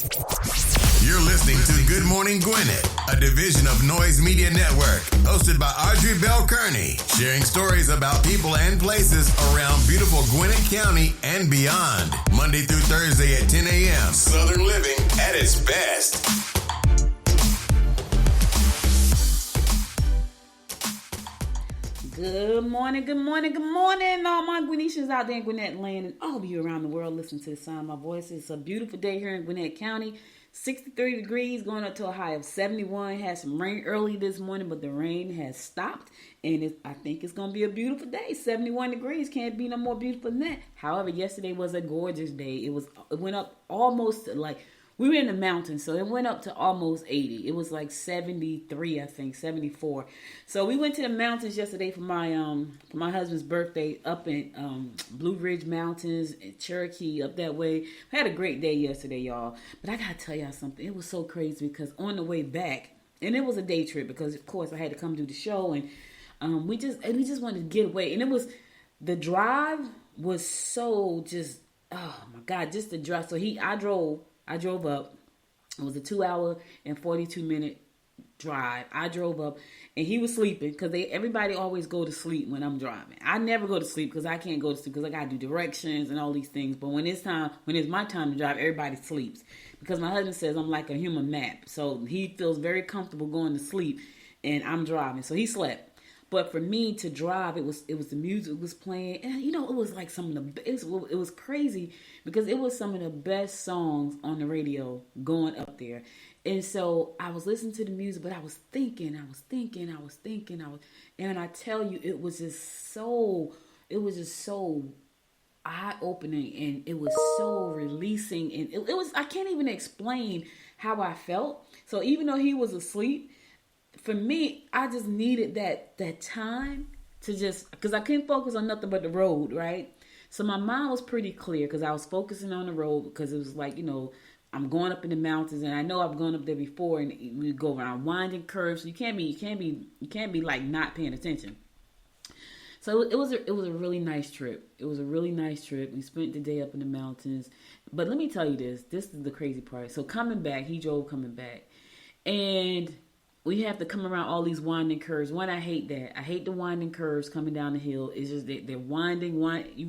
You're listening to Good Morning Gwinnett, a division of Noise Media Network, hosted by Audrey Bell Kearney, sharing stories about people and places around beautiful Gwinnett County and beyond. Monday through Thursday at 10 a.m. Southern living at its best. Good morning, good morning, good morning, all my Gwinnetians out there in Gwinnett land and all of you around the world listening to the sound of my voice. It's a beautiful day here in Gwinnett County. 63 degrees, going up to a high of 71. Had some rain early this morning, but the rain has stopped, and I think it's going to be a beautiful day. 71 degrees, can't be no more beautiful than that. However, yesterday was a gorgeous day. It went up almost we were in the mountains, so it went up to almost 80. It was like 73, I think, 74. So we went to the mountains yesterday for my husband's birthday up in Blue Ridge Mountains, in Cherokee, up that way. We had a great day yesterday, y'all. But I got to tell y'all something. It was so crazy because on the way back, and it was a day trip because, of course, I had to come do the show, and we just wanted to get away. And the drive was so just, oh, my God, just the drive. So I drove up. It was a 2-hour and 42-minute drive. I drove up, and he was sleeping because everybody always go to sleep when I'm driving. I never go to sleep because I can't go to sleep because I got to do directions and all these things. But when it's my time to drive, everybody sleeps because my husband says I'm like a human map. So he feels very comfortable going to sleep, and I'm driving. So he slept. But for me to drive, it was the music was playing, and it was like it was crazy because it was some of the best songs on the radio going up there. And so I was listening to the music, but I was thinking, and I tell you, it was just so eye-opening, and it was so releasing, and it was, I can't even explain how I felt. So even though he was asleep, for me, I just needed that time to just, because I couldn't focus on nothing but the road, right? So my mind was pretty clear because I was focusing on the road because it was like, I'm going up in the mountains, and I know I've gone up there before, and we go around winding curves. So you can't be like not paying attention. So it was a really nice trip. It was a really nice trip. We spent the day up in the mountains. But let me tell you this. This is the crazy part. So coming back, he drove coming back, and we have to come around all these winding curves. One, I hate that. I hate the winding curves coming down the hill. It's just they're winding.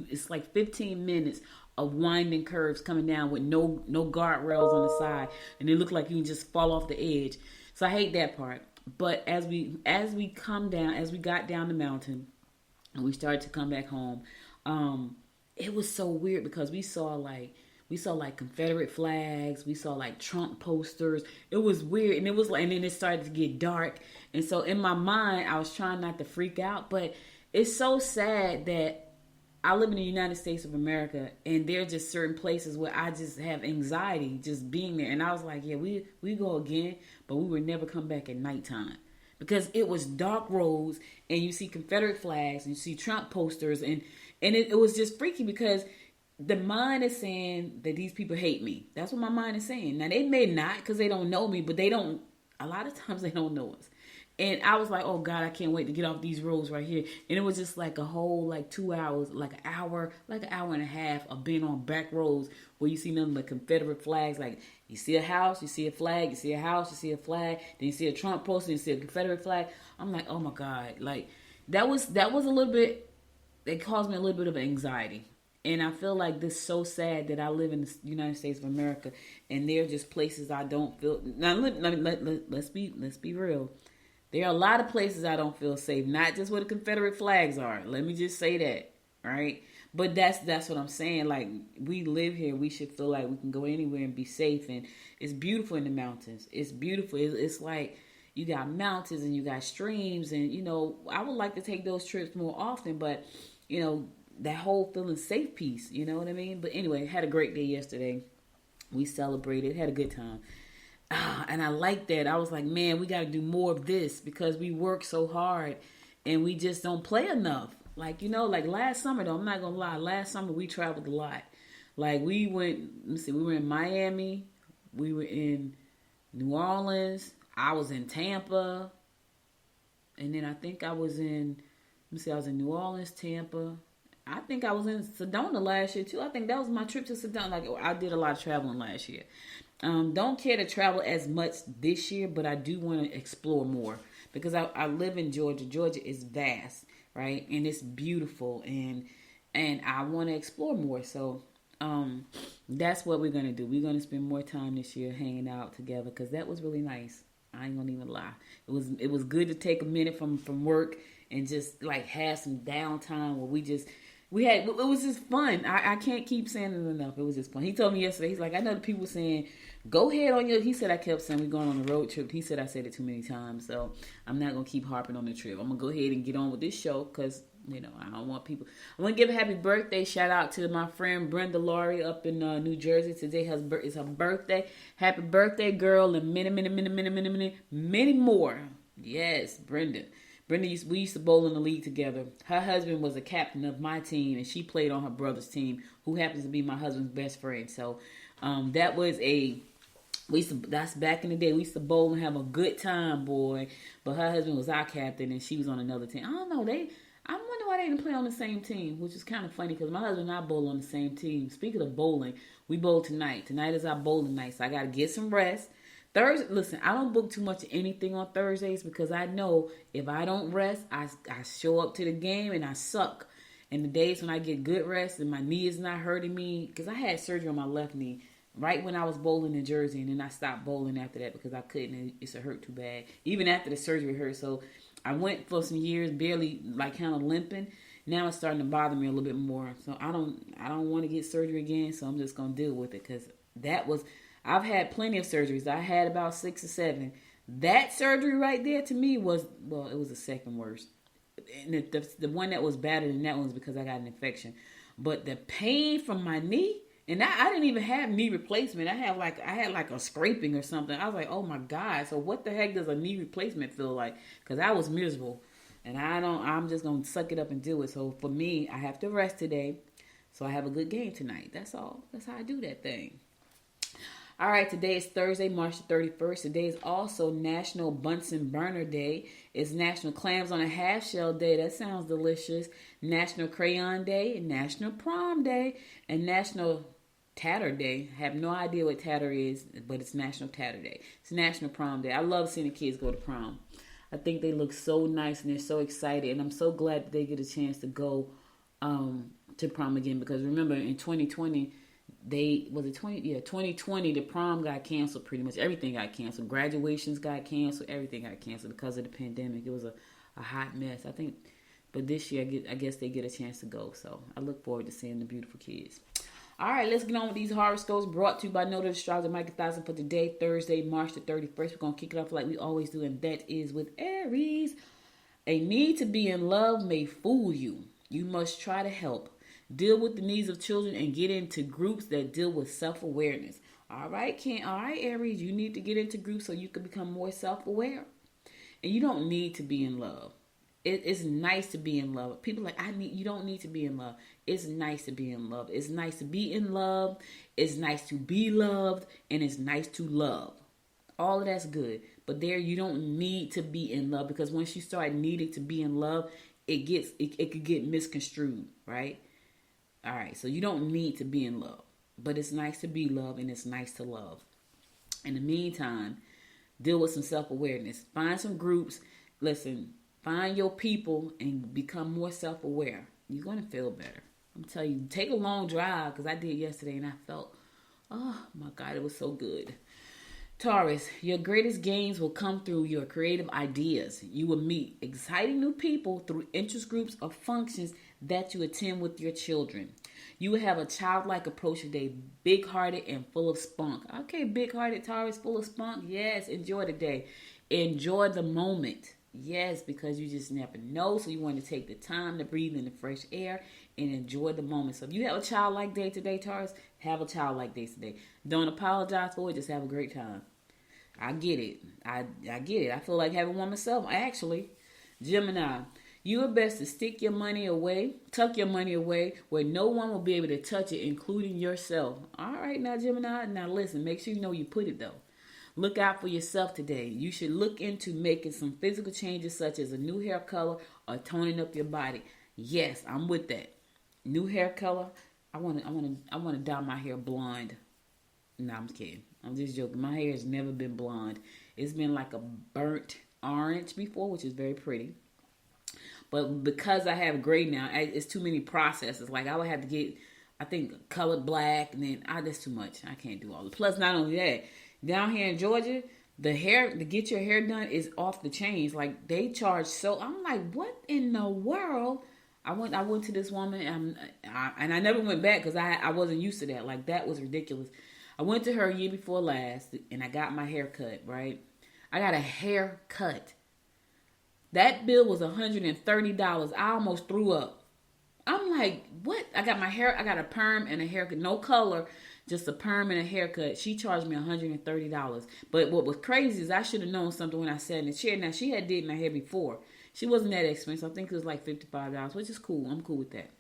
It's like 15 minutes of winding curves coming down with no guardrails on the side, and they look like you can just fall off the edge. So I hate that part. But as we got down the mountain, and we started to come back home, it was so weird because we saw like Confederate flags. We saw like Trump posters. It was weird. And and then it started to get dark. And so in my mind, I was trying not to freak out, but it's so sad that I live in the United States of America, and there are just certain places where I just have anxiety just being there. And I was like, yeah, we go again, but we would never come back at nighttime because it was dark roads, and you see Confederate flags, and you see Trump posters, and it was just freaky because the mind is saying that these people hate me. That's what my mind is saying. Now, they may not because they don't know me, but a lot of times they don't know us. And I was like, oh, God, I can't wait to get off these roads right here. And it was just like a whole 2 hours, like an hour and a half of being on back roads where you see nothing but Confederate flags. Like you see a house, you see a flag, you see a house, you see a flag, then you see a Trump poster, you see a Confederate flag. I'm like, oh, my God. Like that was a little bit, it caused me a little bit of anxiety. And I feel like this is so sad that I live in the United States of America, and there are just places I don't feel. Now, let's be real. There are a lot of places I don't feel safe, not just where the Confederate flags are. Let me just say that, right? But that's what I'm saying. Like, we live here, we should feel like we can go anywhere and be safe. And it's beautiful in the mountains. It's beautiful. It's like you got mountains and you got streams, and I would like to take those trips more often, but that whole feeling safe piece, you know what I mean? But anyway, had a great day yesterday. We celebrated, had a good time. And I like that. I was like, man, we got to do more of this because we work so hard and we just don't play enough. Like, like last summer, though, I'm not going to lie. Last summer, we traveled a lot. Like, we were in Miami. We were in New Orleans. I was in Tampa. And then I think I was in New Orleans, Tampa. I think I was in Sedona last year too. I think that was my trip to Sedona. Like, I did a lot of traveling last year. Don't care to travel as much this year, but I do want to explore more because I live in Georgia. Georgia is vast, right? And it's beautiful, and I want to explore more. So that's what we're going to do. We're going to spend more time this year hanging out together because that was really nice. I ain't gonna even lie. It was good to take a minute from work and just like have some downtime where it was just fun. I can't keep saying it enough. It was just fun. He told me yesterday, he's like, I know the people saying, go ahead on he said I kept saying we're going on a road trip. He said I said it too many times, so I'm not gonna keep harping on the trip. I'm gonna go ahead and get on with this show because I don't want people. I want to give a happy birthday shout out to my friend Brenda Laurie up in New Jersey. Today is her birthday. Happy birthday, girl, and many more. Yes, Brenda. We used to bowl in the league together. Her husband was a captain of my team, and she played on her brother's team, who happens to be my husband's best friend. So that's back in the day. We used to bowl and have a good time, boy. But her husband was our captain, and she was on another team. I don't know. I wonder why they didn't play on the same team, which is kind of funny because my husband and I bowl on the same team. Speaking of bowling, we bowl tonight. Tonight is our bowling night, so I got to get some rest. Thursday, listen, I don't book too much of anything on Thursdays because I know if I don't rest, I show up to the game and I suck. And the days when I get good rest and my knee is not hurting me, because I had surgery on my left knee right when I was bowling in Jersey, and then I stopped bowling after that because I couldn't. It hurt too bad. Even after the surgery hurt, so I went for some years barely, like kind of limping. Now it's starting to bother me a little bit more. So I don't want to get surgery again. So I'm just gonna deal with it because I've had plenty of surgeries. I had about 6 or 7. That surgery right there to me it was the second worst. And the one that was better than that one was because I got an infection. But the pain from my knee, and I didn't even have knee replacement. I had like a scraping or something. I was like, oh my God. So what the heck does a knee replacement feel like? Because I was miserable. And I'm just going to suck it up and do it. So for me, I have to rest today. So I have a good game tonight. That's all. That's how I do that thing. All right, today is Thursday, March the 31st. Today is also National Bunsen Burner Day. It's National Clams on a Half Shell Day. That sounds delicious. National Crayon Day, National Prom Day, and National Tatter Day. I have no idea what tatter is, but it's National Tatter Day. It's National Prom Day. I love seeing the kids go to prom. I think they look so nice and they're so excited, and I'm so glad that they get a chance to go to prom again because remember in 2020, 2020 the prom got canceled. Pretty much everything got canceled. Graduations got canceled. Everything got canceled because of the pandemic. It was a hot mess, I think. But this year I guess they get a chance to go, so I look forward to seeing the beautiful kids. All right, let's get on with these horoscopes brought to you by Noted Astrologer Micah Thousand for today, Thursday, March the 31st. We're going to kick it off like we always do, and that is with Aries. A need to be in love may fool you. You must try to help. Deal with the needs of children and get into groups that deal with self-awareness. All right, Aries, you need to get into groups so you can become more self-aware. And you don't need to be in love. It's nice to be in love. People are like, you don't need to be in love. It's nice to be in love. It's nice to be in love. It's nice to be loved. And it's nice to love. All of that's good. But you don't need to be in love because once you start needing to be in love, it could get misconstrued, right? All right, so you don't need to be in love. But it's nice to be loved and it's nice to love. In the meantime, deal with some self-awareness. Find some groups. Listen, find your people and become more self-aware. You're going to feel better. I'm telling you, take a long drive because I did yesterday and I felt, oh my God, it was so good. Taurus, your greatest gains will come through your creative ideas. You will meet exciting new people through interest groups or functions that you attend with your children. You will have a childlike approach today, big-hearted and full of spunk. Okay, big-hearted Taurus, full of spunk. Yes, enjoy the day. Enjoy the moment. Yes, because you just never know. So you want to take the time to breathe in the fresh air and enjoy the moment. So if you have a childlike day today, Taurus, have a childlike day today. Don't apologize for it. Just have a great time. I get it. I get it. I feel like having one myself. Actually, Gemini, you are best to tuck your money away where no one will be able to touch it, including yourself. All right, now, Gemini. Now, listen, make sure you know you put it, though. Look out for yourself today. You should look into making some physical changes such as a new hair color or toning up your body. Yes, I'm with that. New hair color. I want to dye my hair blonde. No, I'm just kidding. I'm just joking. My hair has never been blonde. It's been like a burnt orange before, which is very pretty. But because I have gray now, it's too many processes. Like I would have to get, I think, colored black, and then that's too much. I can't do all it. Plus, not only that, down here in Georgia, the hair to get your hair done is off the chains. Like they charge so. I'm like, what in the world? I went to this woman, and I never went back because I wasn't used to that. Like that was ridiculous. I went to her year before last, and I got my hair cut. Right, I got a haircut. That bill was $130. I almost threw up. I'm like, what? I got a perm and a haircut. No color, just a perm and a haircut. She charged me $130. But what was crazy is I should have known something when I sat in the chair. Now, she had did my hair before. She wasn't that expensive. I think it was like $55, which is cool. I'm cool with that.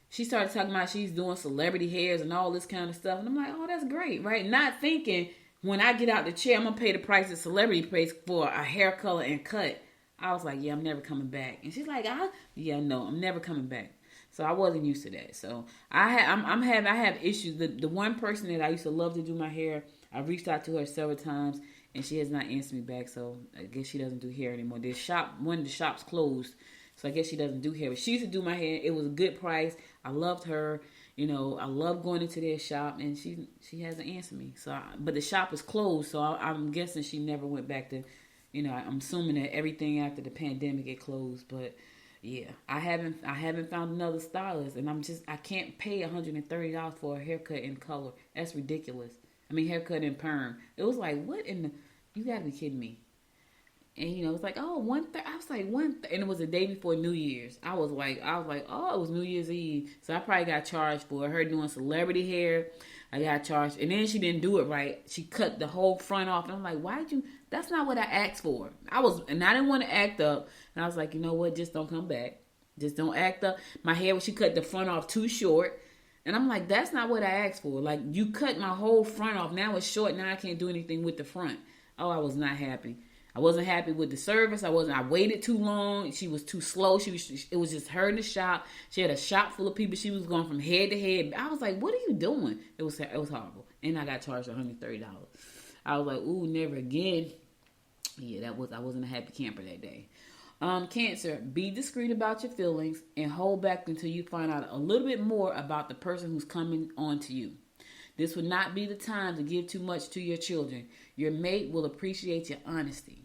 She started talking about she's doing celebrity hairs and all this kind of stuff. And I'm like, oh, that's great, right? Not thinking when I get out the chair, I'm going to pay the price that celebrity pays for a hair color and cut. I was like, yeah, I'm never coming back. And she's like, yeah, no, I'm never coming back. So I wasn't used to that. So I have issues. The one person that I used to love to do my hair, I reached out to her several times, and she has not answered me back. So I guess she doesn't do hair anymore. One of the shops closed, so I guess she doesn't do hair. But she used to do my hair. It was a good price. I loved her. You know, I love going into their shop, and she hasn't answered me. So, but the shop is closed, so I'm guessing she never went back to. You know, I'm assuming that everything after the pandemic it closed, but yeah, I haven't found another stylist, and I can't pay $130 for a haircut in color. That's ridiculous. I mean, haircut in perm. It was like, what in the? You gotta be kidding me. And you know, it's like, oh, I was like, and it was the day before New Year's. I was like, oh, it was New Year's Eve, so I probably got charged for her doing celebrity hair. I got charged, and then she didn't do it right. She cut the whole front off, and I'm like, why'd you? That's not what I asked for. I didn't want to act up, and I was like, you know what? Just don't come back. Just don't act up. My hair, she cut the front off too short, and I'm like, that's not what I asked for. Like, you cut my whole front off. Now it's short. Now I can't do anything with the front. Oh, I was not happy. I wasn't happy with the service. I waited too long. She was too slow. It was just her in the shop. She had a shop full of people. She was going from head to head. I was like, what are you doing? It was horrible. And I got charged $130. I was like, ooh, never again. Yeah, I wasn't a happy camper that day. Cancer, be discreet about your feelings and hold back until you find out a little bit more about the person who's coming on to you. This would not be the time to give too much to your children. Your mate will appreciate your honesty.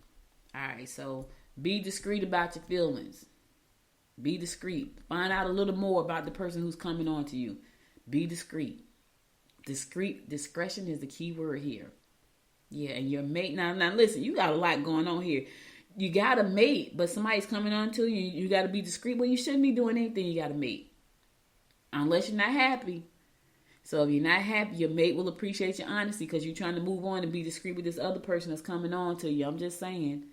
All right, so be discreet about your feelings. Be discreet. Find out a little more about the person who's coming on to you. Be discreet. Discretion is the key word here. Yeah, and your mate. Now listen, you got a lot going on here. You got a mate, but somebody's coming on to you. You got to be discreet. Well, you shouldn't be doing anything. You got a mate. Unless you're not happy. So if you're not happy, your mate will appreciate your honesty because you're trying to move on and be discreet with this other person that's coming on to you. I'm just saying.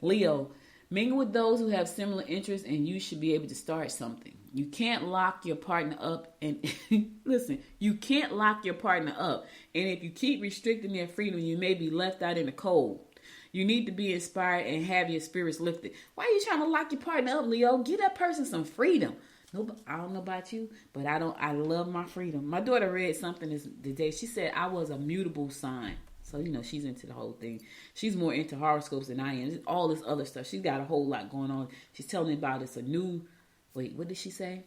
Leo, mingle with those who have similar interests and you should be able to start something. You can't lock your partner up and listen, you can't lock your partner up. And if you keep restricting their freedom, you may be left out in the cold. You need to be inspired and have your spirits lifted. Why are you trying to lock your partner up, Leo? Give that person some freedom. I don't know about you, but I love my freedom. My daughter read something the day. She said I was a mutable sign. So, you know, she's into the whole thing. She's more into horoscopes than I am. All this other stuff. She's got a whole lot going on. She's telling me about what did she say?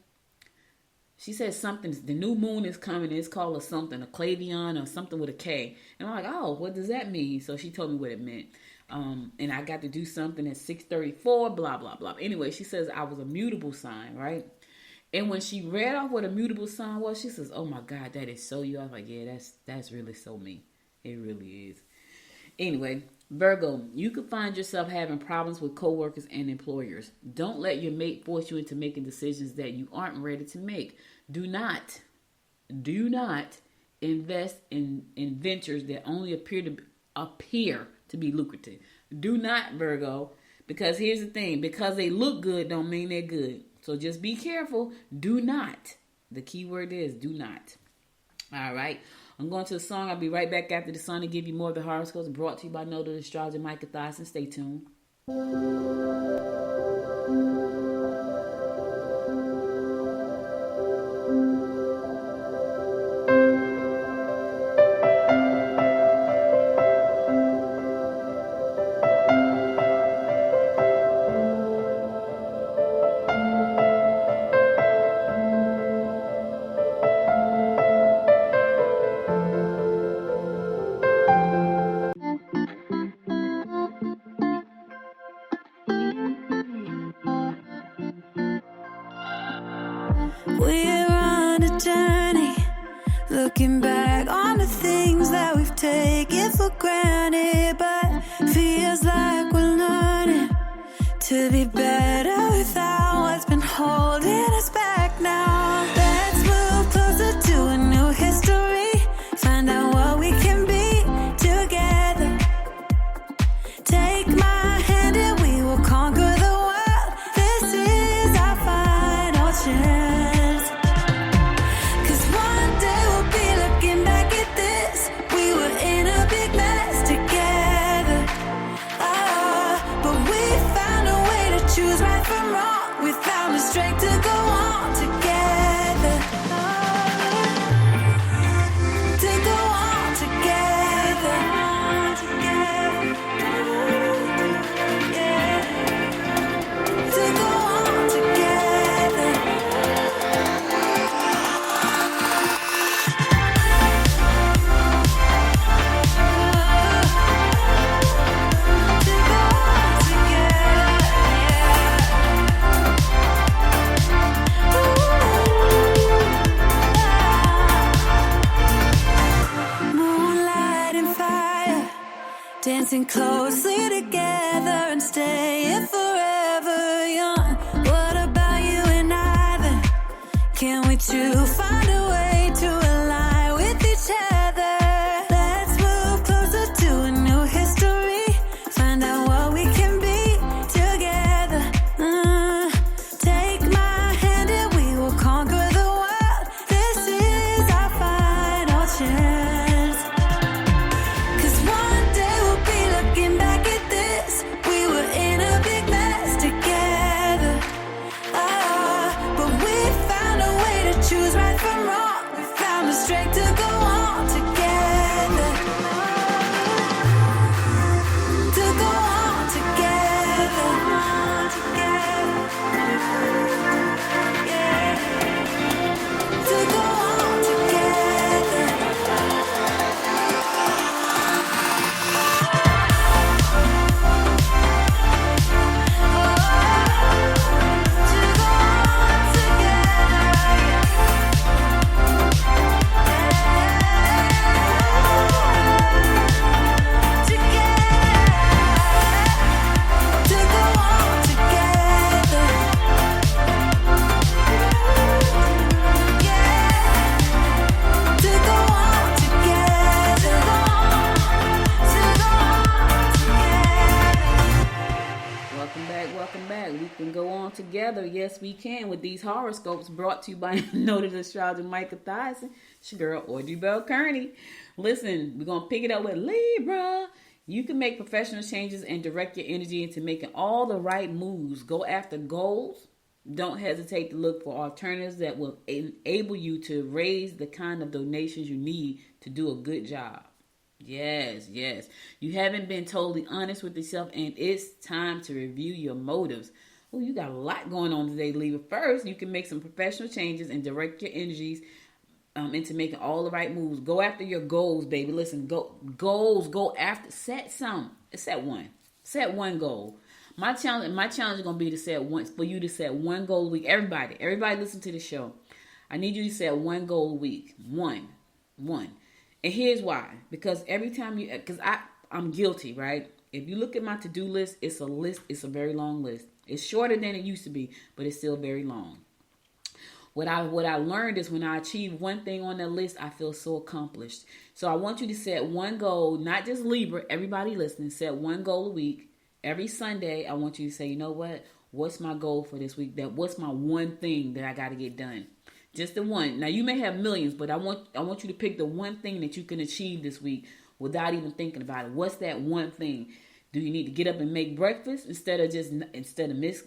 She said the new moon is coming. It's called a Clavion or something with a K. And I'm like, oh, what does that mean? So she told me what it meant. And I got to do something at 6:34, blah, blah, blah. Anyway, she says I was a mutable sign, right? And when she read off what a mutable sign was, she says, oh my God, that is so you. I was like, yeah, that's really so me. It really is. Anyway, Virgo, you could find yourself having problems with coworkers and employers. Don't let your mate force you into making decisions that you aren't ready to make. Do not invest in ventures that only appear to be lucrative. Do not, Virgo, because here's the thing. Because they look good don't mean they're good. So just be careful. Do not. The key word is do not. All right. I'm going to the song. I'll be right back after the song to give you more of the horoscopes brought to you by Noted Astrologer Micah Thyssen. Stay tuned. looking back on the things that we've taken for granted, but feels like we're learning to be better without what's been holding us back now. Let's move closer to a new history, find out what we can be together. Take my hand and we will conquer the world. This is our final chance. 'Cause one day we'll be looking back at this. We were in a big mess together. But we found a way to choose right from wrong. We found the strength to go on together. To go on together. Yeah. To go on together. To go on together. Moonlight and fire, dancing closely together and staying forever young. What about you and I then? Can we two find a way to align with each other? Let's move closer to a new history, find out what we can be together. Take my hand and we will conquer the world. This is our final chance. 'Cause one day we'll be looking back at this. We were in a big mess together. But we found a way to choose right from wrong. We found the strength to go on together. To go on together. Yeah. To go on together. Welcome back. We can go on together. Yes, we can, with these horoscopes brought to you by noted astrologer Micah Thyssen. It's your girl, Audrey Bell Kearney. Listen, we're going to pick it up with Libra. You can make professional changes and direct your energy into making all the right moves. Go after goals. Don't hesitate to look for alternatives that will enable you to raise the kind of donations you need to do a good job. Yes. You haven't been totally honest with yourself, and it's time to review your motives. Oh, you got a lot going on today, Libra. First, you can make some professional changes and direct your energies into making all the right moves. Go after your goals, baby. Listen, go after. Set one goal. My challenge is gonna be to set one goal a week. Everybody, listen to the show. I need you to set one goal a week. One. And here's why. Because every time I'm guilty, right? If you look at my to-do list, it's a list. It's a very long list. It's shorter than it used to be, but it's still very long. What I learned is when I achieve one thing on that list, I feel so accomplished. So I want you to set one goal, not just Libra, everybody listening, set one goal a week. Every Sunday, I want you to say, you know what? What's my goal for this week? What's my one thing that I got to get done? Just the one. Now, you may have millions, but I want you to pick the one thing that you can achieve this week without even thinking about it. What's that one thing? Do you need to get up and make breakfast instead of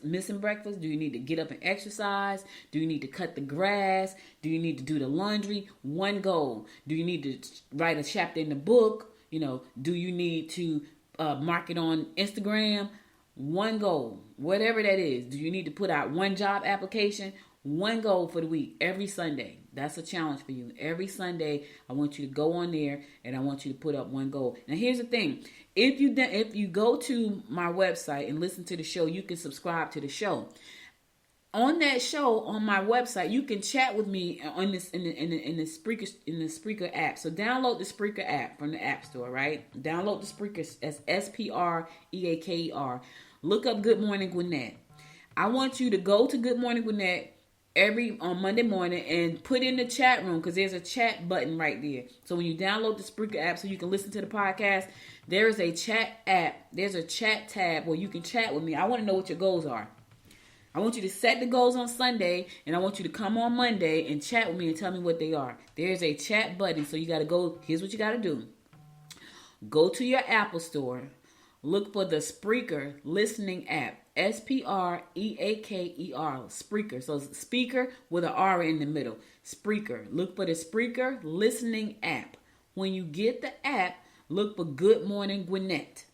missing breakfast? Do you need to get up and exercise? Do you need to cut the grass? Do you need to do the laundry? One goal. Do you need to write a chapter in the book? Do you need to mark it on Instagram? One goal. Whatever that is. Do you need to put out one job application? One goal for the week, every Sunday. That's a challenge for you. Every Sunday, I want you to go on there and I want you to put up one goal. Now, here's the thing. If you go to my website and listen to the show, you can subscribe to the show. on that show on my website, you can chat with me on this in the Spreaker app. So download the Spreaker app from the App Store, right? Download the Spreaker as Spreaker. Look up Good Morning Gwinnett. I want you to go to Good Morning Gwinnett on Monday morning and put in the chat room, because there's a chat button right there. So when you download the Spreaker app so you can listen to the podcast, there is a chat app. There's a chat tab where you can chat with me. I want to know what your goals are. I want you to set the goals on Sunday, and I want you to come on Monday and chat with me and tell me what they are. There's a chat button, so you got to go. Here's what you got to do. Go to your Apple Store. Look for the Spreaker listening app. Spreaker. Spreaker. So it's speaker with an R in the middle. Spreaker. Look for the Spreaker listening app. When you get the app, look for Good Morning Gwinnett.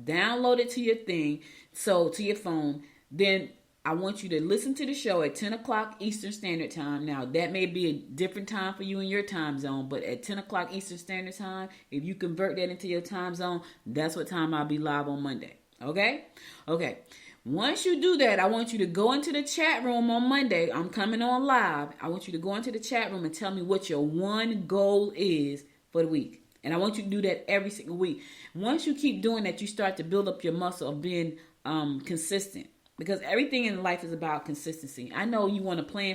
Download it to your thing, to your phone. Then I want you to listen to the show at 10 o'clock Eastern Standard Time. Now, that may be a different time for you in your time zone, but at 10 o'clock Eastern Standard Time, if you convert that into your time zone, that's what time I'll be live on Monday. Okay? Okay. Once you do that, I want you to go into the chat room on Monday. I'm coming on live. I want you to go into the chat room and tell me what your one goal is for the week. And I want you to do that every single week. Once you keep doing that, you start to build up your muscle of being consistent. Because everything in life is about consistency. I know you want to plan,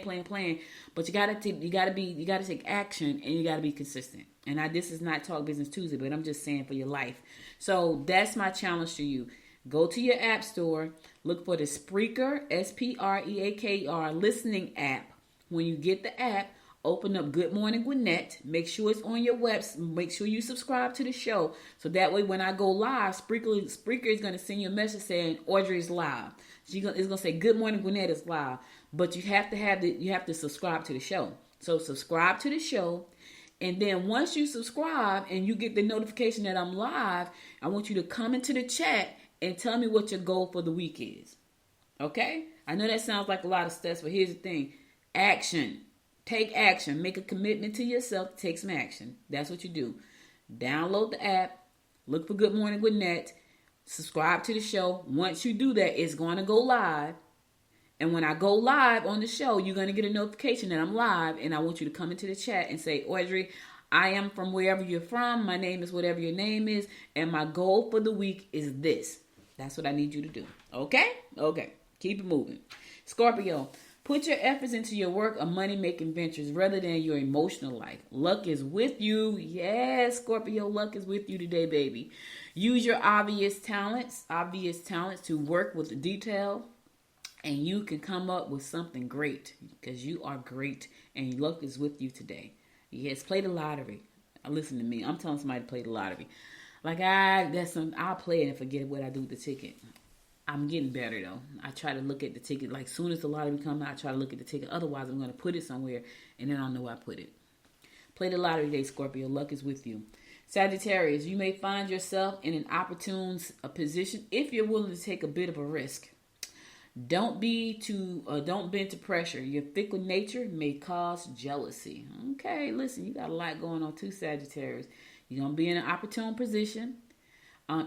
but you gotta take action, and you gotta be consistent. And this is not Talk Business Tuesday, but I'm just saying for your life. So that's my challenge to you. Go to your app store, look for the Spreaker, Spreaker listening app. When you get the app, open up Good Morning Gwinnett. Make sure it's on your website. Make sure you subscribe to the show, so that way when I go live, Spreaker is going to send you a message saying Audrey's live. It's going to say Good Morning Gwinnett is live, but you have to subscribe to the show. So subscribe to the show, and then once you subscribe and you get the notification that I'm live, I want you to come into the chat and tell me what your goal for the week is. Okay? I know that sounds like a lot of steps, but here's the thing: action. Take action. Make a commitment to yourself to take some action. That's what you do. Download the app. Look for Good Morning Gwinnett. Subscribe to the show. Once you do that, it's going to go live. And when I go live on the show, you're going to get a notification that I'm live. And I want you to come into the chat and say, Audrey, I am from wherever you're from. My name is whatever your name is. And my goal for the week is this. That's what I need you to do. Okay? Okay. Keep it moving. Scorpio. Put your efforts into your work or money-making ventures rather than your emotional life. Luck is with you. Yes, Scorpio, luck is with you today, baby. Use your obvious talents to work with detail, and you can come up with something great, because you are great, and luck is with you today. Yes, play the lottery. Listen to me. I'm telling somebody to play the lottery. Like, I'll play it and forget what I do with the ticket. I'm getting better, though. I try to look at the ticket. Like, soon as the lottery comes out, I try to look at the ticket. Otherwise, I'm going to put it somewhere, and then I don't know where I put it. Play the lottery today, Scorpio. Luck is with you. Sagittarius, you may find yourself in an opportune position if you're willing to take a bit of a risk. Don't bend to pressure. Your fickle nature may cause jealousy. Okay, listen, you got a lot going on too, Sagittarius. You're going to be in an opportune position.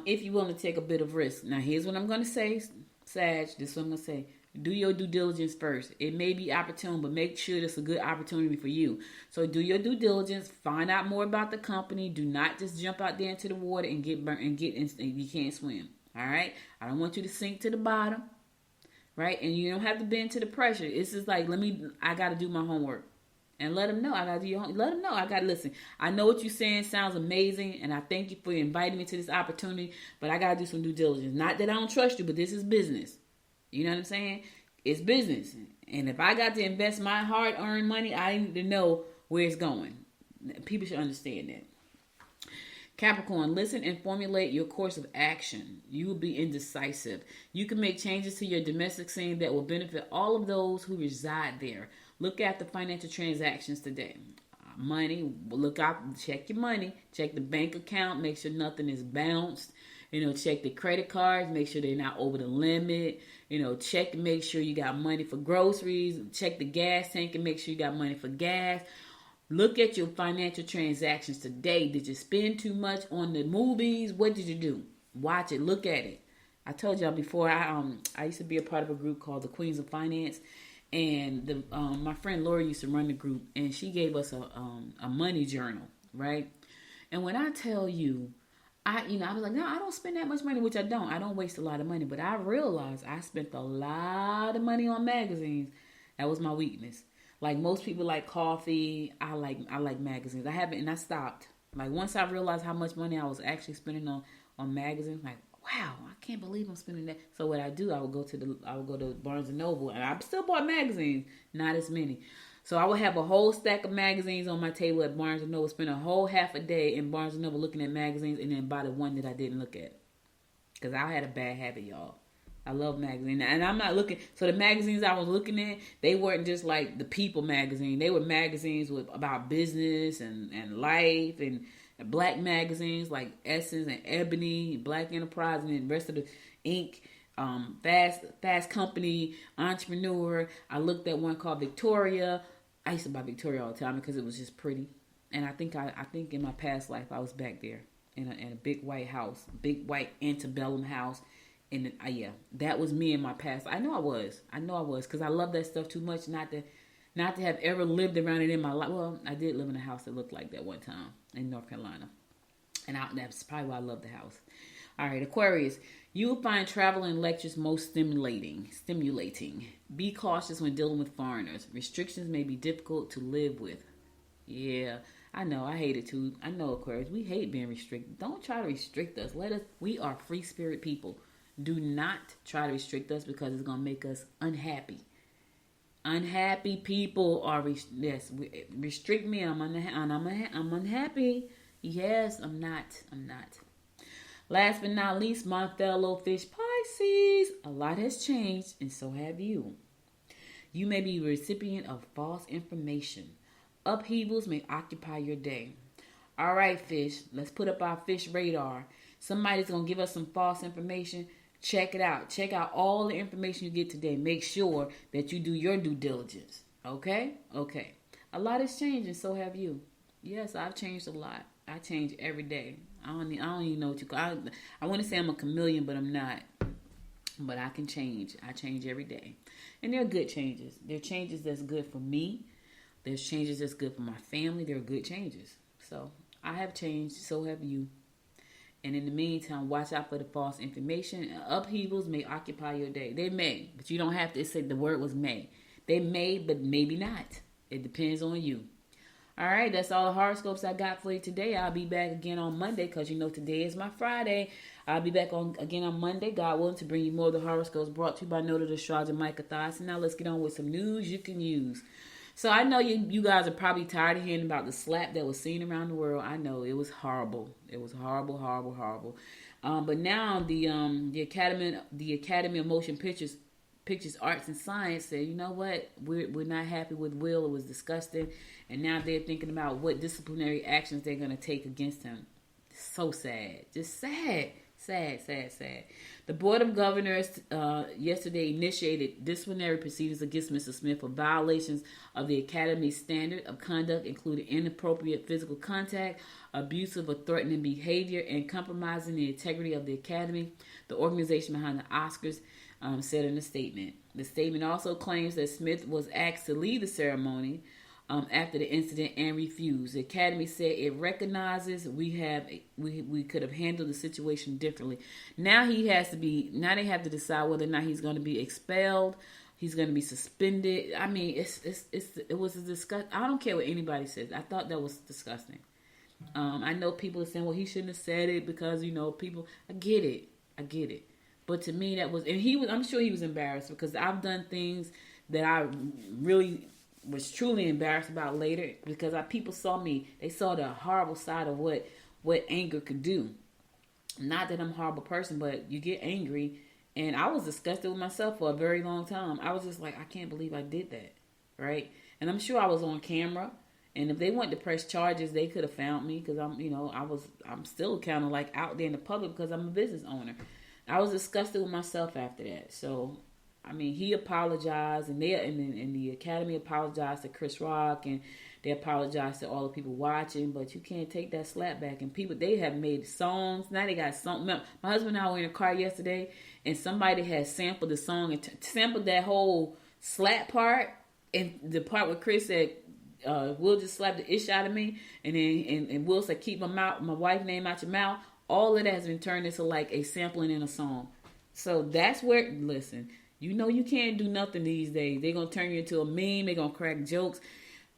If you're willing to take a bit of risk. Now, here's what I'm going to say, Sag. This is what I'm going to say. Do your due diligence first. It may be opportune, but make sure it's a good opportunity for you. So do your due diligence. Find out more about the company. Do not just jump out there into the water and get burnt and you can't swim. All right? I don't want you to sink to the bottom. Right? And you don't have to bend to the pressure. It's just like, I got to do my homework. And let them know I got to do your homework. Let them know I got to listen. I know what you're saying sounds amazing, and I thank you for inviting me to this opportunity, but I got to do some due diligence. Not that I don't trust you, but this is business. You know what I'm saying? It's business. And if I got to invest my hard-earned money, I need to know where it's going. People should understand that. Capricorn, listen and formulate your course of action. You will be indecisive. You can make changes to your domestic scene that will benefit all of those who reside there. Look at the financial transactions today. Money, look out, check your money. Check the bank account, make sure nothing is bounced. Check the credit cards, make sure they're not over the limit. Check and make sure you got money for groceries. Check the gas tank and make sure you got money for gas. Look at your financial transactions today. Did you spend too much on the movies? What did you do? Watch it. Look at it. I told y'all before, I used to be a part of a group called the Queens of Finance. And my friend Lori used to run the group, and she gave us a money journal, right? And when I tell you, I was like, no, I don't spend that much money, which I don't. I don't waste a lot of money, but I realized I spent a lot of money on magazines. That was my weakness. Like most people like coffee, I like magazines. And I stopped. Like once I realized how much money I was actually spending on magazines, like, wow, I can't believe I'm spending that. So what I do, I would go to Barnes and Noble, and I still bought magazines, not as many. So I would have a whole stack of magazines on my table at Barnes and Noble, spend a whole half a day in Barnes and Noble looking at magazines, and then buy the one that I didn't look at. Because I had a bad habit, y'all. I love magazines. And I'm not looking. So the magazines I was looking at, they weren't just like the People magazine. They were magazines about business and life, and black magazines like Essence and Ebony, Black Enterprise, and the rest of the Inc., Fast Company, Entrepreneur. I looked at one called Victoria. I used to buy Victoria all the time because it was just pretty. And I think in my past life I was back there in a big white house, big white antebellum house. And that was me in my past. I know I was because I love that stuff too much not to have ever lived around it in my life. Well, I did live in a house that looked like that one time in North Carolina, and that's probably why I love the house. All right, Aquarius, you will find travel and lectures most stimulating. Be cautious when dealing with foreigners. Restrictions may be difficult to live with. Yeah, I know. I hate it too. I know, Aquarius. We hate being restricted. Don't try to restrict us. We are free spirit people. Do not try to restrict us because it's going to make us unhappy. Unhappy people are restrict me. I'm unhappy. Yes, I'm not. Last but not least, my fellow fish Pisces. A lot has changed, and so have you. You may be a recipient of false information. Upheavals may occupy your day. All right, fish. Let's put up our fish radar. Somebody's going to give us some false information. Check it out. Check out all the information you get today. Make sure that you do your due diligence. Okay? Okay. A lot has changed, and so have you. Yes, I've changed a lot. I change every day. I don't even know what you call it. I want to say I'm a chameleon, but I'm not. But I can change. I change every day. And they're good changes. They're changes that's good for me. There's changes that's good for my family. They're good changes. So I have changed. So have you. And in the meantime, watch out for the false information. Upheavals may occupy your day. They may, but you don't have to say the word was may. They may, but maybe not. It depends on you. All right, that's all the horoscopes I got for you today. I'll be back again on Monday because you know today is my Friday. I'll be back again on Monday, God willing, to bring you more of the horoscopes brought to you by Noted Astrologer Micah Thiessen. Now let's get on with some news you can use. So I know you guys are probably tired of hearing about the slap that was seen around the world. I know it was horrible. It was horrible. But now the Academy of Motion Pictures, Arts and Science said, you know what? We're not happy with Will. It was disgusting, and now they're thinking about what disciplinary actions they're going to take against him. So sad, just sad. The Board of Governors yesterday initiated disciplinary proceedings against Mr. Smith for violations of the Academy's standard of conduct, including inappropriate physical contact, abusive or threatening behavior, and compromising the integrity of the Academy. The organization behind the Oscars said in a statement. The statement also claims that Smith was asked to lead the ceremony after the incident and refused. The Academy said it recognizes we could have handled the situation differently. Now they have to decide whether or not he's going to be expelled, he's going to be suspended. I mean, it was a disgust. I don't care what anybody says. I thought that was disgusting. I know people are saying, well, he shouldn't have said it because people. I get it. But to me, that was, and I'm sure he was embarrassed because I've done things that I really was truly embarrassed about later because people saw me. They saw the horrible side of what anger could do. Not that I'm a horrible person, but you get angry, and I was disgusted with myself for a very long time. I was just like, I can't believe I did that, right? And I'm sure I was on camera, and if they wanted to press charges, they could have found me because I'm still kind of like out there in the public because I'm a business owner. I was disgusted with myself after that. So, I mean, he apologized, and the Academy apologized to Chris Rock, and they apologized to all the people watching. But you can't take that slap back. And people, they have made songs. Now they got something. My husband and I were in a car yesterday, and somebody had sampled the song and sampled that whole slap part and the part where Chris said, Will just slapped the ish out of me, and then and Will said, keep my wife's name out your mouth. All of that has been turned into like a sampling in a song. So that's where, listen, you know you can't do nothing these days. They're going to turn you into a meme. They're going to crack jokes.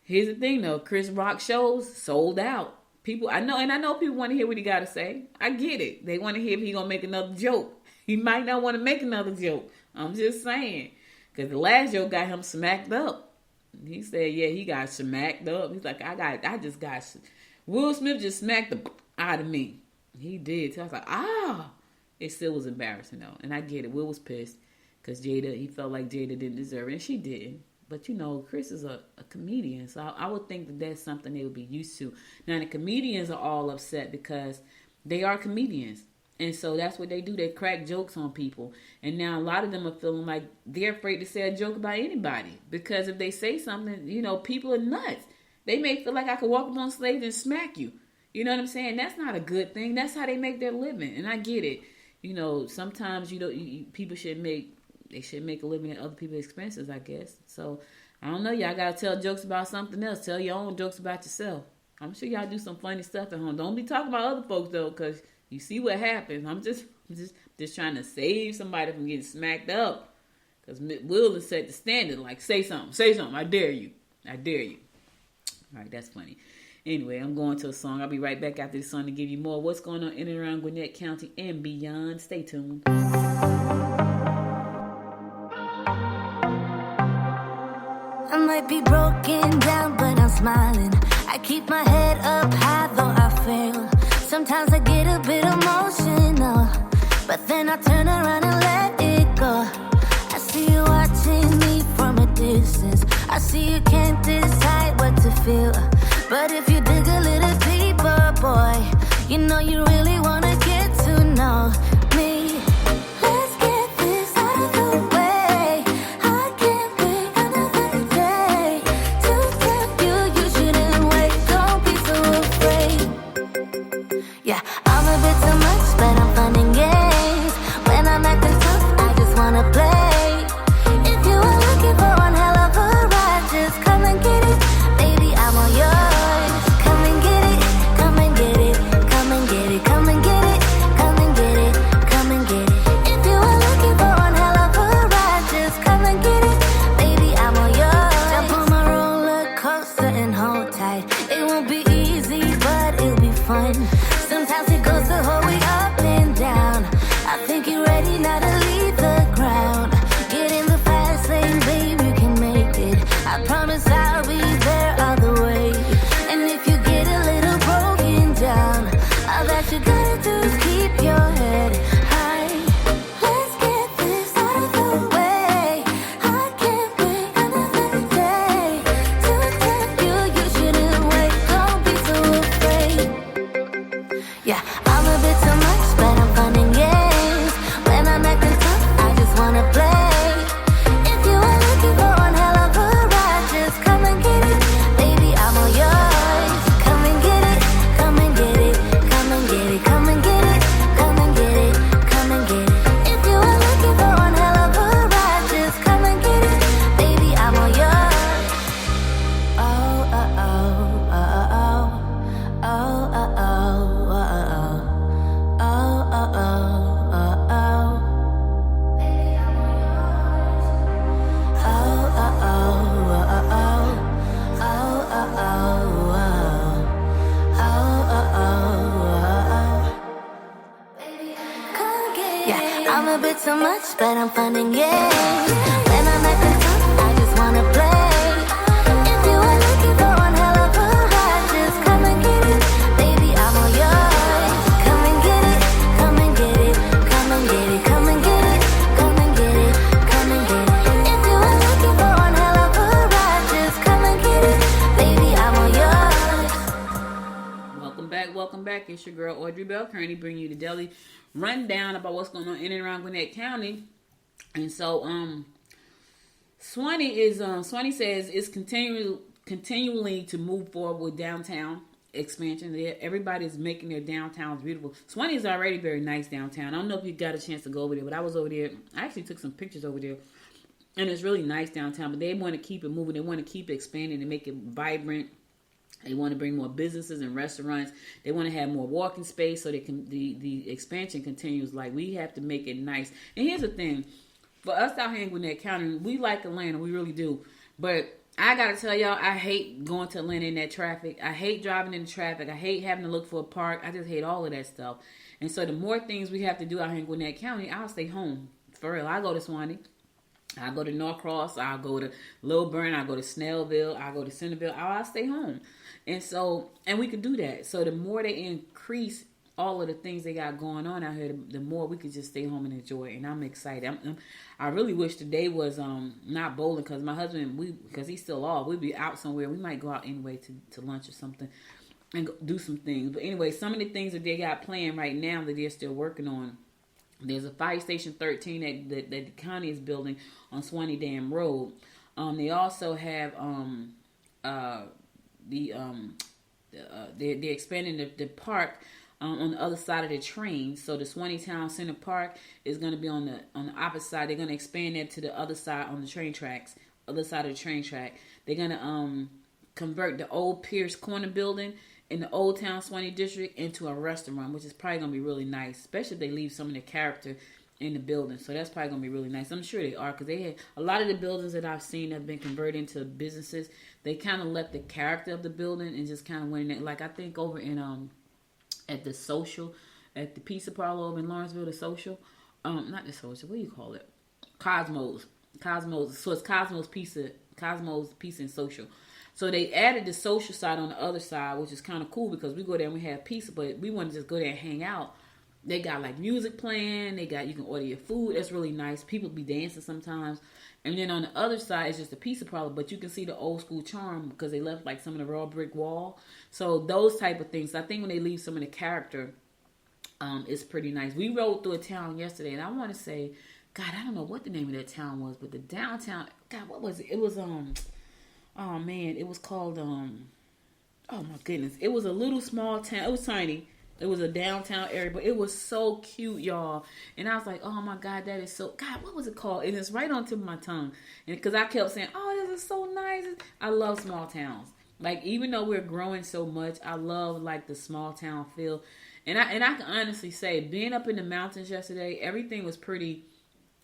Here's the thing, though. Chris Rock shows sold out. People, I know people want to hear what he got to say. I get it. They want to hear if he's going to make another joke. He might not want to make another joke. I'm just saying. Because the last joke got him smacked up. He said, yeah, he got smacked up. He's like, Will Smith just smacked the out of me. He did. So I was like, It still was embarrassing, though. And I get it. Will was pissed because he felt like Jada didn't deserve it. And she didn't. But, you know, Chris is a comedian. So I would think that that's something they would be used to. Now, the comedians are all upset because they are comedians. And so that's what they do. They crack jokes on people. And now a lot of them are feeling like they're afraid to say a joke about anybody. Because if they say something, you know, people are nuts. They may feel like I could walk up on stage and smack you. You know what I'm saying? That's not a good thing. That's how they make their living. And I get it. You know, sometimes people should make a living at other people's expenses, I guess. So, I don't know. Y'all got to tell jokes about something else. Tell your own jokes about yourself. I'm sure y'all do some funny stuff at home. Don't be talking about other folks, though, because you see what happens. I'm just trying to save somebody from getting smacked up. Because Will has set the standard. Like, say something. I dare you. All right, that's funny. Anyway, I'm going to a song. I'll be right back after this song to give you more what's going on in and around Gwinnett County and beyond. Stay tuned. I might be broken down, but I'm smiling. I keep my head up high, though I fail. Sometimes I get a bit emotional, but then I turn around and let it go. I see you watching me from a distance. I see you can't decide what to feel. But if you dig a little deeper, boy, you know you really wanna get to know me. Let's get this out of the way. I can't wait another day to tell you shouldn't wait. Don't be so afraid. Yeah, I'm a bit too much, but I'm fun and games. When I'm acting tough, I just wanna play. If you are looking for one hell of a ride, just come and get it. Baby, I'm all yours. So much, but I'm fun and games. When I'm acting tough, I just wanna play. If you are looking for one hell of a ride, just come and get it. Baby, I'm all yours. Come and get it, come and get it, come and get it, come and get it, come and get it, come and get it. If you are looking for one hell of a ride, just come and get it. Baby, I'm all yours. Welcome back. It's your girl Audrey Bell Kearney bringing you the daily rundown about what's going on in and around Gwinnett County. And so Suwanee says it's continually to move forward with downtown expansion. Everybody's making their downtowns beautiful. Suwanee is already very nice downtown. I don't know if you got a chance to go over there, but I was over there. I actually took some pictures over there. And it's really nice downtown, but they want to keep it moving. They want to keep expanding and make it vibrant. They want to bring more businesses and restaurants. They want to have more walking space so they can the expansion continues. Like, we have to make it nice. And here's the thing. For us out here in Gwinnett County, we like Atlanta. We really do. But I got to tell y'all, I hate going to Atlanta in that traffic. I hate driving in the traffic. I hate having to look for a park. I just hate all of that stuff. And so the more things we have to do out here in Gwinnett County, I'll stay home. For real. I go to Suwanee. I go to Norcross. I'll go to Lilburn. I'll go to Snellville. I'll go to Centerville. I'll stay home. And we could do that. So the more they increase all of the things they got going on out here, the more we could just stay home and enjoy it. And I'm excited. I really wish today was not bowling, because my husband, because he's still off, we'd be out somewhere. We might go out anyway to lunch or something and do some things. But anyway, some of the things that they got planned right now that they're still working on. There's a fire station 13 that the county is building on Suwanee Dam Road. They also have they're expanding the park on the other side of the train. So the Suwanee Town Center Park is going to be on the opposite side. They're going to expand that to the other side on the train tracks, other side of the train track. They're going to convert the old Pierce Corner building in the Old Town Suwanee District into a restaurant, which is probably going to be really nice, especially if they leave some of the character in the building. So that's probably going to be really nice. I'm sure they are, because they had a lot of the buildings that I've seen have been converted into businesses. They kind of left the character of the building and just kind of went in there. Like, I think over in at the Social, at the Pizza Parlor over in Lawrenceville, the Social, not the Social, what do you call it? Cosmos. So it's Cosmos Pizza and Social. So they added the social side on the other side, which is kind of cool, because we go there and we have pizza, but we want to just go there and hang out. They got like music playing. You can order your food. That's really nice. People be dancing sometimes. And then on the other side is just a pizza parlor, but you can see the old school charm because they left like some of the raw brick wall. So those type of things. I think when they leave some of the character, it's pretty nice. We rode through a town yesterday, and I want to say, God, I don't know what the name of that town was, but the downtown, God, what was it? It was oh man, it was called oh my goodness, it was a little small town. It was tiny. It was a downtown area, but it was so cute, y'all. And I was like, oh my God, that is so, God, what was it called? And it's right on tip of my tongue. And because I kept saying, oh, this is so nice. I love small towns. Like, even though we're growing so much, I love like the small town feel. And I can honestly say, being up in the mountains yesterday, everything was pretty.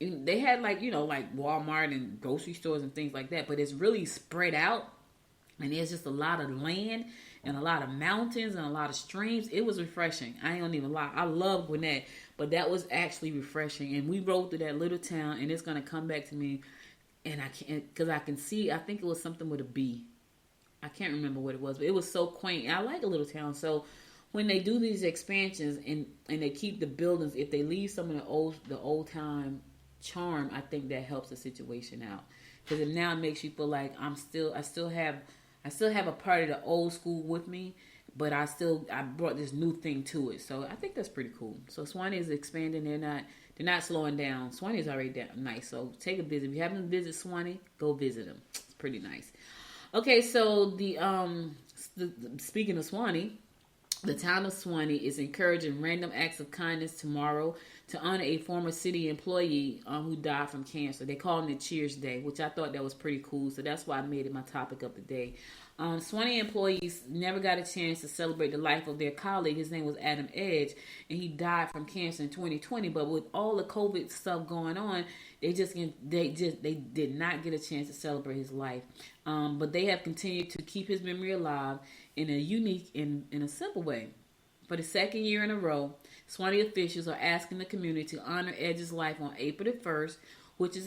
They had like Walmart and grocery stores and things like that, but it's really spread out. And there's just a lot of land and a lot of mountains and a lot of streams. It was refreshing. I ain't gonna even lie. I love Gwinnett, but that was actually refreshing. And we rode through that little town, and it's gonna come back to me. And I can't, because I can see, I think it was something with a B. I can't remember what it was, but it was so quaint. I like a little town. So when they do these expansions and they keep the buildings, if they leave some of the old time charm, I think that helps the situation out. Because it now makes you feel like I still have a part of the old school with me, but I brought this new thing to it. So I think that's pretty cool. So Suwanee is expanding. They're not slowing down. Suwanee is already down nice. So take a visit. If you haven't visited Suwanee, go visit them. It's pretty nice. Okay, so speaking of Suwanee, the town of Suwanee is encouraging random acts of kindness tomorrow to honor a former city employee who died from cancer. They call him the Cheers Day, which I thought that was pretty cool. So that's why I made it my topic of the day. Suwanee employees never got a chance to celebrate the life of their colleague. His name was Adam Edge, and he died from cancer in 2020. But with all the COVID stuff going on, they did not get a chance to celebrate his life. But they have continued to keep his memory alive in a unique and in a simple way. For the second year in a row, Suwanee officials are asking the community to honor Edge's life on April the 1st, which is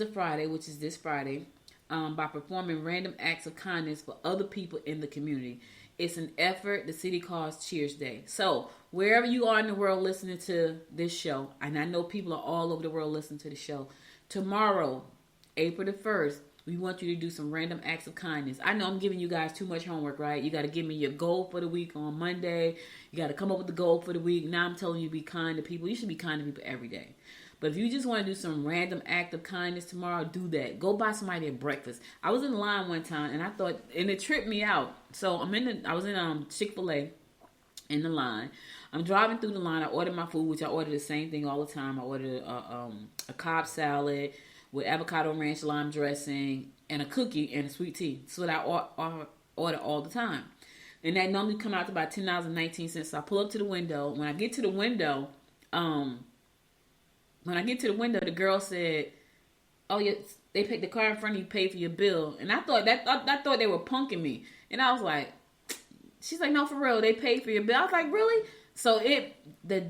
this Friday, by performing random acts of kindness for other people in the community. It's an effort the city calls Cheers Day. So wherever you are in the world listening to this show, and I know people are all over the world listening to the show, tomorrow, April the 1st, we want you to do some random acts of kindness. I know I'm giving you guys too much homework, right? You got to give me your goal for the week on Monday. You got to come up with the goal for the week. Now I'm telling you to be kind to people. You should be kind to people every day. But if you just want to do some random act of kindness tomorrow, do that. Go buy somebody a breakfast. I was in line one time, and I thought, and it tripped me out. So I was in Chick-fil-A in the line. I'm driving through the line. I ordered my food, which I order the same thing all the time. I ordered a Cobb salad with avocado ranch lime dressing and a cookie and a sweet tea. That's what I order all the time. And that normally come out to about $10.19. So I pull up to the window. When I get to the window, the girl said, "Oh, yeah, they paid the car in front of you, paid for your bill." And I thought they were punking me. And I was like, she's like, "No, for real, they paid for your bill." I was like, "Really?" So the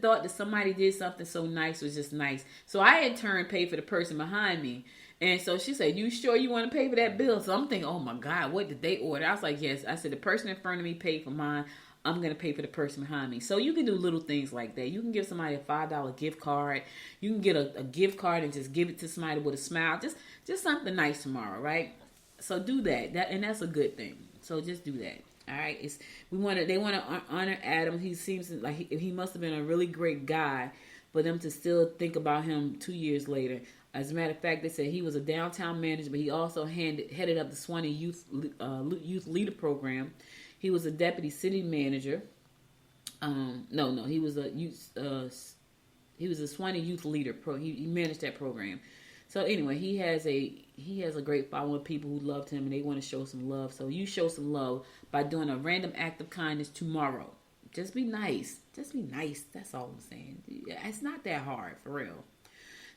thought that somebody did something so nice was just nice. So I in turn paid for the person behind me. And so she said, "You sure you want to pay for that bill?" So I'm thinking, oh my God, what did they order? I was like, yes. I said, the person in front of me paid for mine. I'm going to pay for the person behind me. So you can do little things like that. You can give somebody a $5 gift card. You can get a gift card and just give it to somebody with a smile. Just something nice tomorrow, right? So do that. And that's a good thing. So just do that. All right. They want to honor Adam. He seems like he must have been a really great guy for them to still think about him 2 years later. As a matter of fact, they said he was a downtown manager, but he also headed up the Suwanee Youth Leader program. He was a deputy city manager. He was a Suwanee Youth Leader. He managed that program. So anyway, he has a great following of people who loved him and they want to show some love. So you show some love by doing a random act of kindness tomorrow. Just be nice. Just be nice. That's all I'm saying. It's not that hard, for real.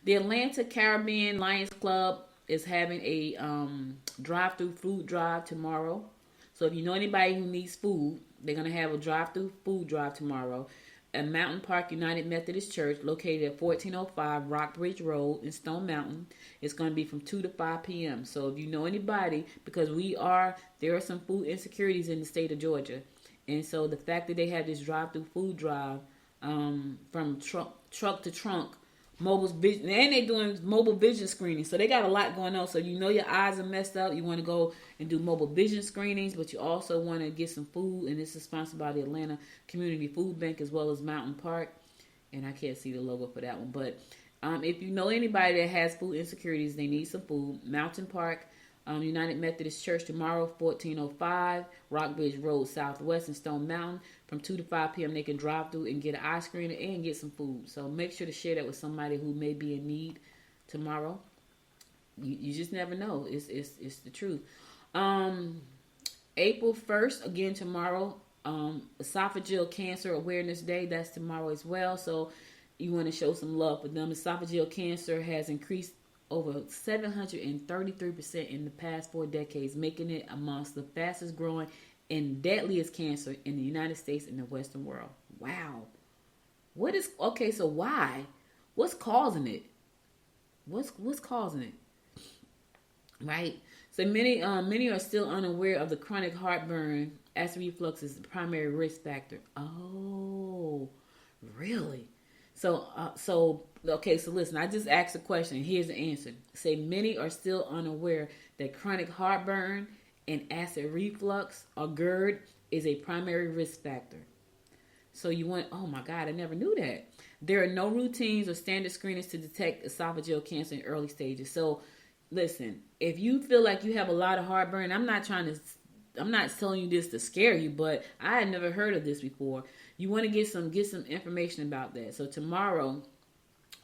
The Atlanta Caribbean Lions Club is having a drive-through food drive tomorrow. So if you know anybody who needs food, they're going to have a drive-through food drive tomorrow at Mountain Park United Methodist Church, located at 1405 Rockbridge Road in Stone Mountain. It's going to be from 2 to 5 p.m. So if you know anybody, because there are some food insecurities in the state of Georgia. And so the fact that they have this drive-through food drive from truck to trunk, mobile vision, and they're doing mobile vision screening. So they got a lot going on. So you know your eyes are messed up. You want to go and do mobile vision screenings, but you also want to get some food. And this is sponsored by the Atlanta Community Food Bank as well as Mountain Park. And I can't see the logo for that one. But if you know anybody that has food insecurities, they need some food, Mountain Park United Methodist Church tomorrow, 1405 Rockbridge Road Southwest in Stone Mountain. From 2 to 5 p.m. they can drive through and get an eye screener and get some food. So make sure to share that with somebody who may be in need tomorrow. You just never know. It's the truth. April 1st, again tomorrow, Esophageal Cancer Awareness Day. That's tomorrow as well. So you want to show some love for them. Esophageal cancer has increased over 733% in the past 4 decades, making it amongst the fastest growing and deadliest cancer in the United States and the Western world. Wow. So why? What's causing it? What's causing it? Right? So many are still unaware of the chronic heartburn. Acid reflux is the primary risk factor. Oh, really? So listen, I just asked a question. Here's the answer. Say many are still unaware that chronic heartburn and acid reflux or GERD is a primary risk factor. So oh my God, I never knew that. There are no routines or standard screenings to detect esophageal cancer in early stages. So listen, if you feel like you have a lot of heartburn, I'm not telling you this to scare you, but I had never heard of this before. You want to get some information about that. So tomorrow,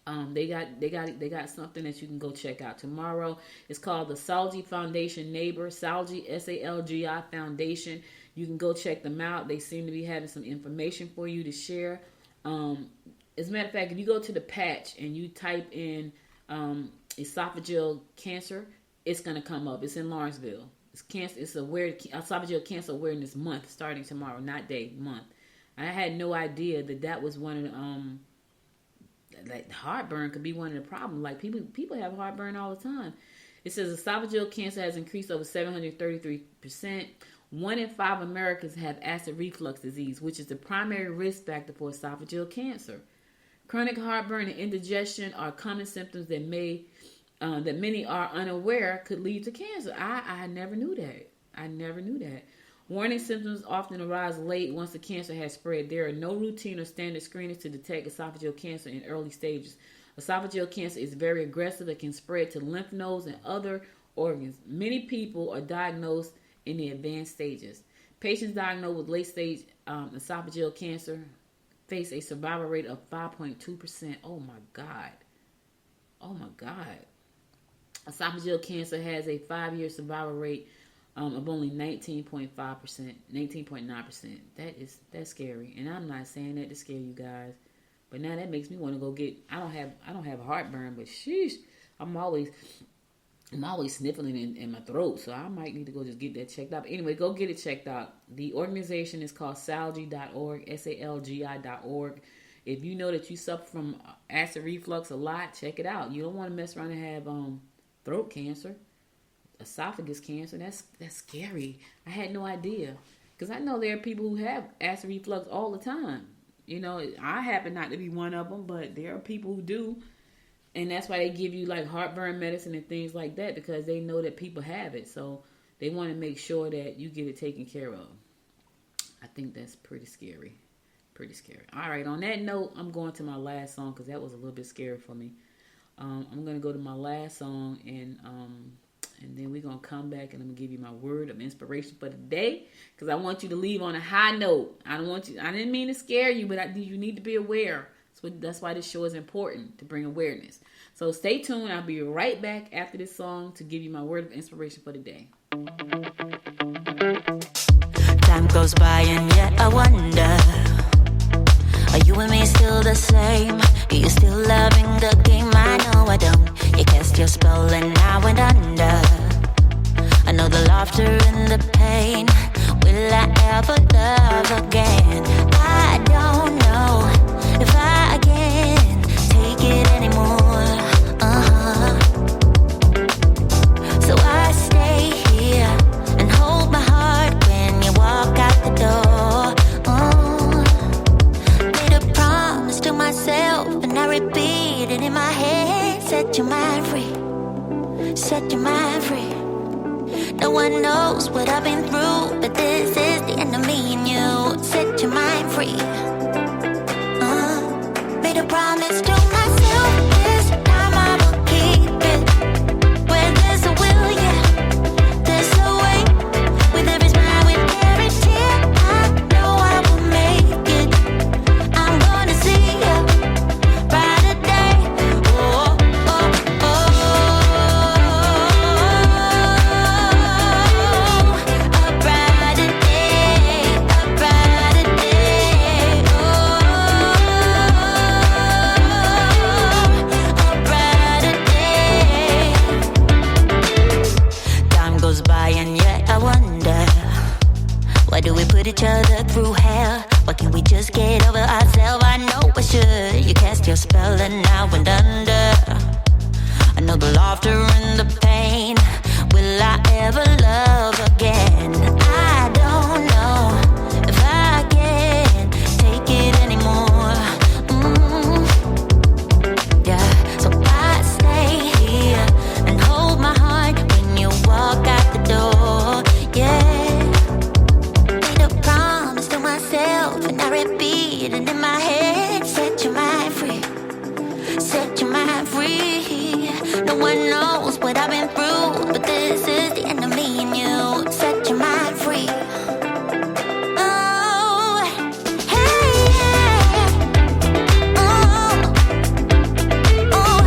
they got something that you can go check out tomorrow. It's called the Salgi Foundation Neighbor, Salgi, SALGI Foundation. You can go check them out. They seem to be having some information for you to share. As a matter of fact, if you go to the patch and you type in esophageal cancer, it's going to come up. It's in Lawrenceville. It's esophageal cancer awareness month starting tomorrow, not day, month. I had no idea that was one of the like heartburn could be one of the problems. Like people have heartburn all the time. It says esophageal cancer has increased over 733%. 1 in 5 Americans have acid reflux disease, which is the primary risk factor for esophageal cancer. Chronic heartburn and indigestion are common symptoms that many are unaware could lead to cancer. I never knew that. I never knew that. Warning symptoms often arise late once the cancer has spread. There are no routine or standard screenings to detect esophageal cancer in early stages. Esophageal cancer is very aggressive. It can spread to lymph nodes and other organs. Many people are diagnosed in the advanced stages. Patients diagnosed with late-stage esophageal cancer face a survival rate of 5.2%. Oh, my God. Oh, my God. Esophageal cancer has a 5-year survival rate of only 19.5%, 19.9%. That's scary. And I'm not saying that to scare you guys, but now that makes me want to go get. I don't have heartburn, but sheesh, I'm always sniffling in my throat, so I might need to go just get that checked out. But anyway, go get it checked out. The organization is called salgi.org, salgi.org. If you know that you suffer from acid reflux a lot, check it out. You don't want to mess around and have throat cancer, esophagus cancer. That's scary. I had no idea, because I know there are people who have acid reflux all the time. You know, I happen not to be one of them, but there are people who do. And that's why they give you like heartburn medicine and things like that, because they know that people have it. So they want to make sure that you get it taken care of. I think that's pretty scary. Pretty scary. All right, on that note, I'm going to my last song because that was a little bit scary for me. I'm going to go to my last song, and then we're going to come back, and I'm going to give you my word of inspiration for the day, because I want you to leave on a high note. I didn't mean to scare you, but you need to be aware. So that's why this show is important, to bring awareness. So stay tuned. I'll be right back after this song to give you my word of inspiration for the day. Time goes by and yet I wonder, are you and me still the same? Are you still loving the game? I know I don't. You cast your spell and I went under. I know the laughter and the pain. Will I ever love again? I don't know if I can take it anymore. So I stay here and hold my heart when you walk out the door. Made a promise to myself and I repeat it in my head. Set your mind free, set your mind free. No one knows what I've been through, but this is the end of me and you. Set your mind free. Made a promise to myself, this time I will keep it. Where there's a will, yeah, there's a way. With every smile, with every tear, I know I will make it. I'm gonna see a brighter day. Oh, oh, oh, oh. A brighter day, a brighter day. Oh, a brighter day. Time goes by and yet I wonder, why do we put each other through hell? Why can't we just get over ourselves? I know I should. You cast your spell and I went under. I know the laughter and the pain. Will I ever love again? I don't know if I can take it anymore. Yeah, so I stay here and hold my heart when you walk out the door. Yeah, made a promise to myself and I repeat it in my head. Set your mind free, set your mind free. No one knows what I've been through, but this is the end of me and you. Set your mind free. Oh, hey, yeah. Oh, oh,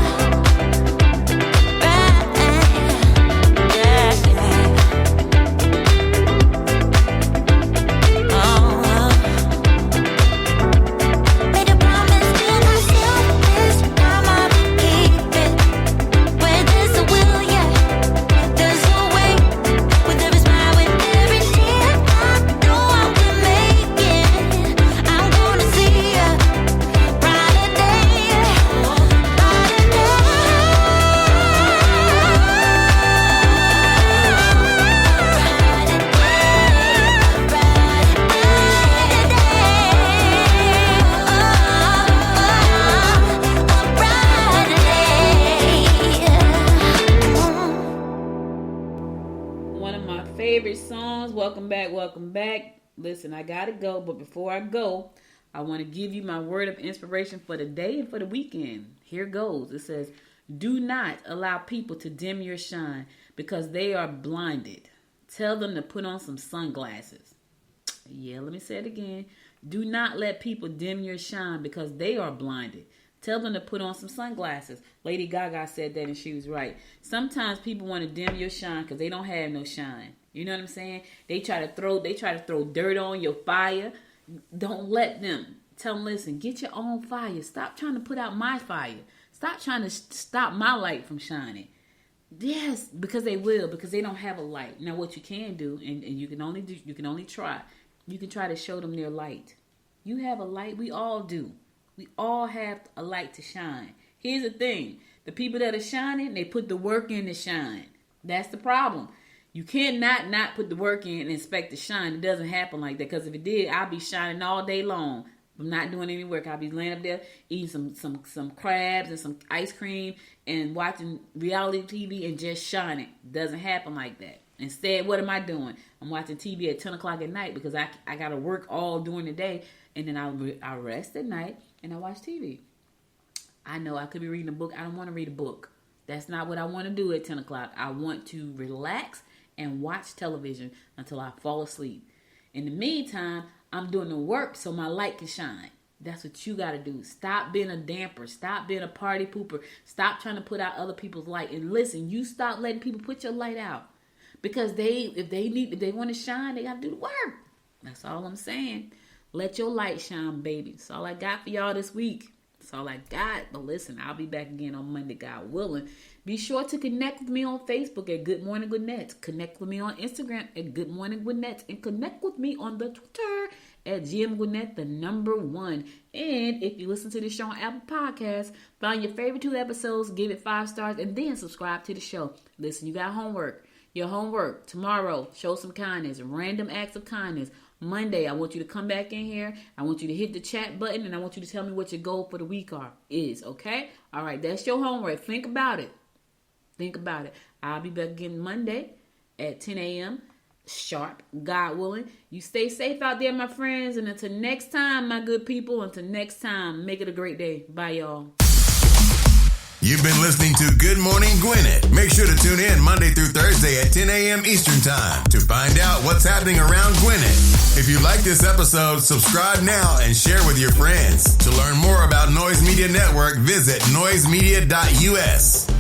right, yeah, yeah. Oh, made a promise to myself, this time I will keep it. Where there's a will, yeah, there's a way. With every smile, with every tear, I know I will make it. I'm gonna see a brighter day, brighter day. One of my favorite songs. Welcome back, welcome back. Listen, I gotta go, but before I go, I want to give you my word of inspiration for the day and for the weekend. Here goes. It says, do not allow people to dim your shine because they are blinded. Tell them to put on some sunglasses. Yeah, let me say it again. Do not let people dim your shine because they are blinded. Tell them to put on some sunglasses. Lady Gaga said that and she was right. Sometimes people want to dim your shine because they don't have no shine. You know what I'm saying? They try to throw dirt on your fire. Don't let them. Tell them, listen, get your own fire. Stop trying to put out my fire. Stop trying to stop my light from shining. Yes, because they will, because they don't have a light. Now what you can do, and you can only try. You can try to show them their light. You have a light, we all do. We all have a light to shine. Here's the thing. The people that are shining, they put the work in to shine. That's the problem. You cannot not put the work in and expect to shine. It doesn't happen like that. Because if it did, I'll be shining all day long. I'm not doing any work. I'll be laying up there eating some crabs and some ice cream and watching reality TV and just shining. Doesn't happen like that. Instead, what am I doing? I'm watching TV at 10 o'clock at night because I got to work all during the day. And then I rest at night and I watch TV. I know I could be reading a book. I don't want to read a book. That's not what I want to do at 10 o'clock. I want to relax and watch television until I fall asleep. In the meantime, I'm doing the work so my light can shine. That's what you got to do. Stop being a damper. Stop being a party pooper. Stop trying to put out other people's light. And listen, you stop letting people put your light out. Because if they want to shine, they got to do the work. That's all I'm saying. Let your light shine, baby. That's all I got for y'all this week. That's all I got. But listen, I'll be back again on Monday, God willing. Be sure to connect with me on Facebook at Good Morning Gwinnett. Connect with me on Instagram at Good Morning Gwinnett. And connect with me on the Twitter at GM Gwinnett, the #1. And if you listen to the show on Apple Podcasts, find your favorite 2 episodes, give it 5 stars, and then subscribe to the show. Listen, you got homework. Your homework tomorrow, show some kindness, random acts of kindness. Monday, I want you to come back in here. I want you to hit the chat button, and I want you to tell me what your goal for the week is, okay? All right, that's your homework. Think about it. Think about it. I'll be back again Monday at 10 a.m. sharp, God willing. You stay safe out there, my friends, and until next time, my good people, until next time, make it a great day. Bye, y'all. You've been listening to Good Morning Gwinnett. Make sure to tune in Monday through Thursday at 10 a.m. Eastern Time to find out what's happening around Gwinnett. If you like this episode, subscribe now and share with your friends. To learn more about Noise Media Network, visit noisemedia.us.